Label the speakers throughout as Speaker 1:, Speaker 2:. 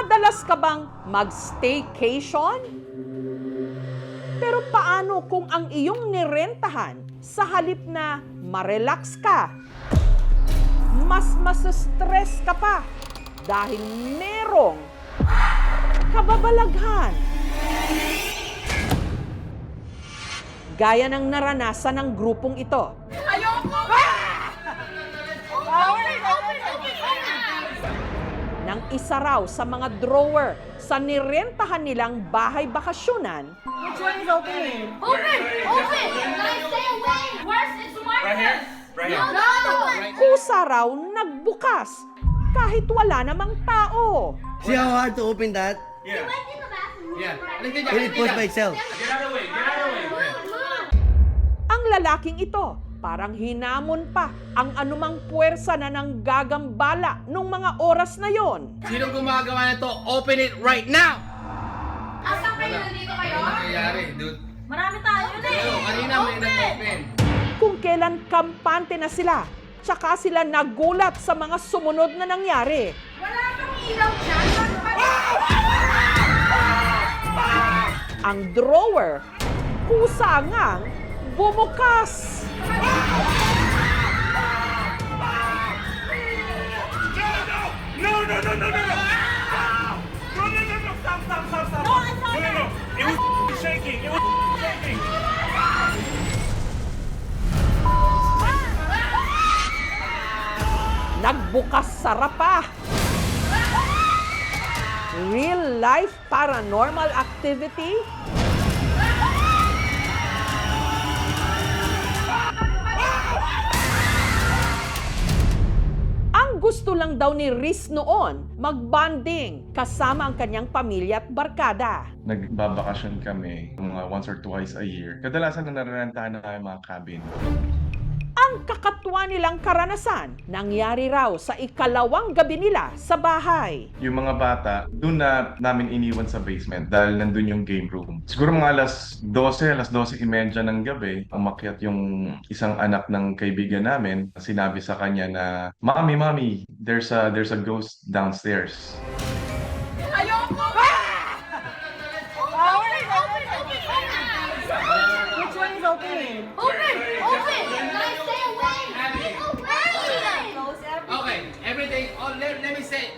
Speaker 1: Madalas ka bang mag-staycation? Pero paano kung ang iyong nirentahan sa halip na ma-relax ka, mas stress ka pa dahil merong kababalaghan? Gaya ng naranasan ng grupong ito.
Speaker 2: Ayoko!
Speaker 1: Nang isa raw sa mga drawer sa nirentahan nilang bahay bakasyonan,
Speaker 2: Which one is open? Open! Open! Guys, stay away! Where's it's Marcus?
Speaker 3: Right here? Right here.
Speaker 2: No!
Speaker 1: kusa raw nagbukas kahit wala namang tao.
Speaker 4: See how hard to open that?
Speaker 3: Yeah.
Speaker 2: Went in the bathroom.
Speaker 3: Yeah.
Speaker 4: Can it push by itself?
Speaker 3: Get out of the way. Get out of the way.
Speaker 1: Ang lalaking ito, parang hinamon pa ang anumang puwersa na nang gagambala nung mga oras na yon.
Speaker 5: Sinong gumagawa nito? Open it right now!
Speaker 2: Asan kayo? Nandito kayo?
Speaker 5: Ano nangyayari, dude?
Speaker 2: Marami tayo na eh.
Speaker 5: Pero kanina may nag-open.
Speaker 1: Kung kailan kampante na sila, tsaka sila nagulat sa mga sumunod na nangyari.
Speaker 2: Wala kang ilaw dyan.
Speaker 1: Ang drawer, kusa ngang bumukas.
Speaker 3: No, no, no, no, no, no. No, no, no, no. Stop, stop, stop, stop.
Speaker 2: No, I saw
Speaker 3: No, no, no. It was shaking. It was shaking.
Speaker 1: Nagbukas sarapa. Real life paranormal activity? Ang gusto lang daw ni Riz noon, mag-bonding kasama ang kanyang pamilya at barkada.
Speaker 6: Nagbabakasyon kami mga once or twice a year. Kadalasan na nararentahan na namin mga cabin.
Speaker 1: Ang kakatwa nilang karanasan, nangyari raw sa ikalawang gabi nila sa bahay.
Speaker 6: Yung mga bata, doon na namin iniwan sa basement dahil nandun yung game room. Siguro mga alas 12:30 ng gabi, umakyat yung isang anak ng kaibigan namin. Sinabi sa kanya na, Mami, there's a ghost downstairs.
Speaker 2: Ayoko! Open! Open! Open!
Speaker 7: Which one is open?
Speaker 2: Open! Open! Guys, stay away! Stay away!
Speaker 5: Okay, everything. Oh, let me say.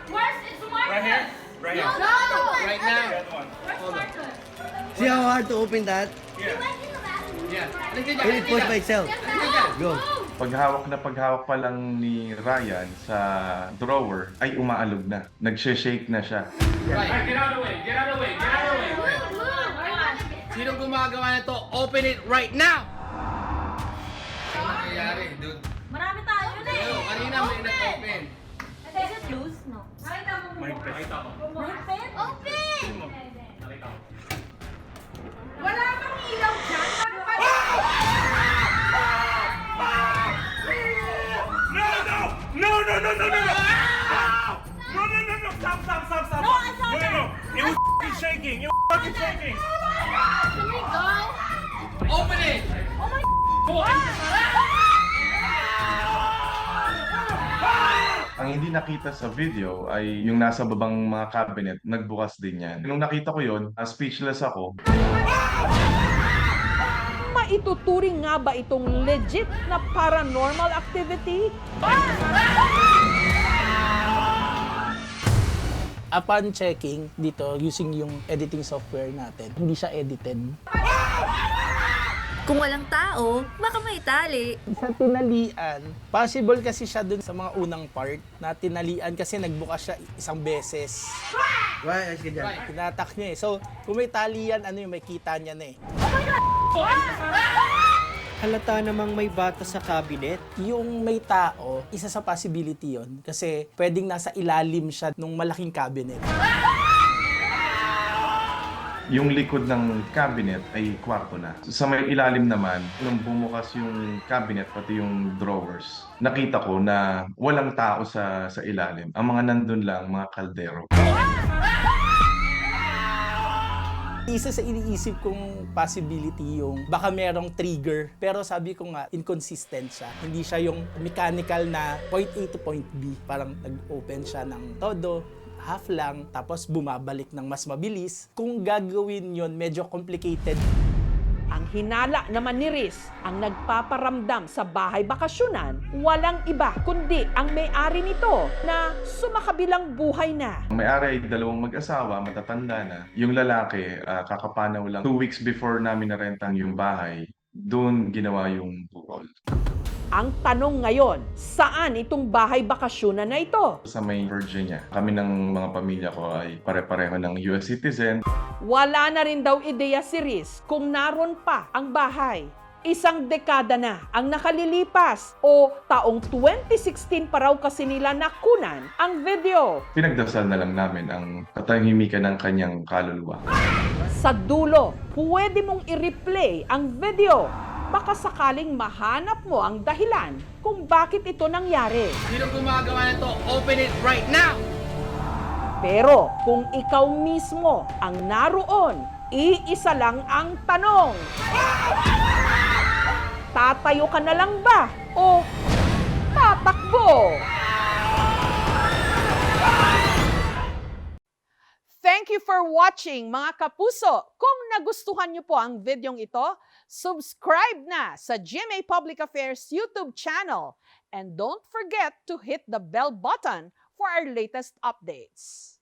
Speaker 2: Where's it's Marcus?
Speaker 3: Right here? Right here.
Speaker 2: No!
Speaker 5: Right now.
Speaker 3: The other one.
Speaker 2: Where's Marcus?
Speaker 4: See how hard to open that?
Speaker 3: Yeah.
Speaker 2: Went in the bathroom.
Speaker 5: Yeah.
Speaker 4: Can it push by itself? Go.
Speaker 6: Paghawak pa lang ni Ryan sa drawer, ay umaalog na. Nagshe-shake na siya.
Speaker 5: Right.
Speaker 3: Get out of the way. Get out of the way. Get out of the way.
Speaker 5: Sinong gumagawa nito? Open it right now! Ano nangyayari, dude?
Speaker 2: Marami tayo na eh.
Speaker 5: Pero kanina may nag-open.
Speaker 2: Is it loose? No. Nakita mo mo.
Speaker 3: Nakita ko.
Speaker 2: Mahigpit? Open!
Speaker 3: Nakita ko.
Speaker 2: Wala kang ilaw dyan.
Speaker 3: No, no! No, no, no, no, no, no! No, no, no, no! Stop, stop, stop, stop!
Speaker 2: No, I saw
Speaker 3: No, no,
Speaker 2: that.
Speaker 3: no! It was shaking. It was shaking.
Speaker 2: Can we go?
Speaker 5: Open it!
Speaker 2: Oh my
Speaker 6: Ang hindi nakita sa video ay yung nasa babang mga cabinet, nagbukas din yan. Nung nakita ko yun, speechless ako.
Speaker 1: Maituturing nga ba itong legit na paranormal activity?
Speaker 7: Upon checking dito, using yung editing software natin, hindi siya edited.
Speaker 8: Kung walang tao, baka may tali.
Speaker 7: Sa tinalian, possible kasi siya dun sa mga unang part na tinalian kasi nagbukas siya isang beses.
Speaker 4: Why? Ayos ka dyan.
Speaker 7: Tinatak niya eh. So, kung may tali yan, ano yung may kita niya na eh.
Speaker 9: Halata namang may bata sa cabinet.
Speaker 7: Yung may tao, isa sa possibility yon kasi pwedeng nasa ilalim siya nung malaking cabinet.
Speaker 6: Yung likod ng cabinet ay kwarto na. Sa may ilalim naman, nung bumukas yung cabinet, pati yung drawers, nakita ko na walang tao sa ilalim. Ang mga nandun lang, mga kaldero.
Speaker 7: Isa sa iniisip kong possibility yung baka merong trigger. Pero sabi ko nga, inconsistent siya. Hindi siya yung mechanical na point A to point B. Parang nag-open siya ng todo, half lang, tapos bumabalik ng mas mabilis. Kung gagawin yon medyo complicated.
Speaker 1: Ang hinala naman ni Riz, ang nagpaparamdam sa bahay bakasyonan, walang iba kundi ang may-ari nito na sumakabilang buhay na.
Speaker 6: Ang may-ari ay dalawang mag-asawa, matatanda na. Yung lalaki, kakapanaw lang 2 weeks before namin narentang yung bahay, doon ginawa yung bukol.
Speaker 1: Ang tanong ngayon, saan itong bahay bakasyonan na ito?
Speaker 6: Sa may Virginia, kami ng mga pamilya ko ay pare-pareho ng US citizen.
Speaker 1: Wala na rin daw ideya si Riz kung naroon pa ang bahay. 1 dekada na ang nakalilipas o taong 2016 pa raw kasi nila nakunan ang video.
Speaker 6: Pinagdasal na lang namin ang katahimikan ng kanyang kaluluwa.
Speaker 1: Sa dulo, pwede mong i-replay ang video. Baka sakaling mahanap mo ang dahilan kung bakit ito nangyari.
Speaker 5: Sino gumagawa nito? Open it right now!
Speaker 1: Pero kung ikaw mismo ang naroon, iisa lang ang tanong. Tatayo ka na lang ba o tatakbo? Thank you for watching, mga kapuso. Kung nagustuhan niyo po ang videong ito, subscribe na sa GMA Public Affairs YouTube channel. And don't forget to hit the bell button for our latest updates.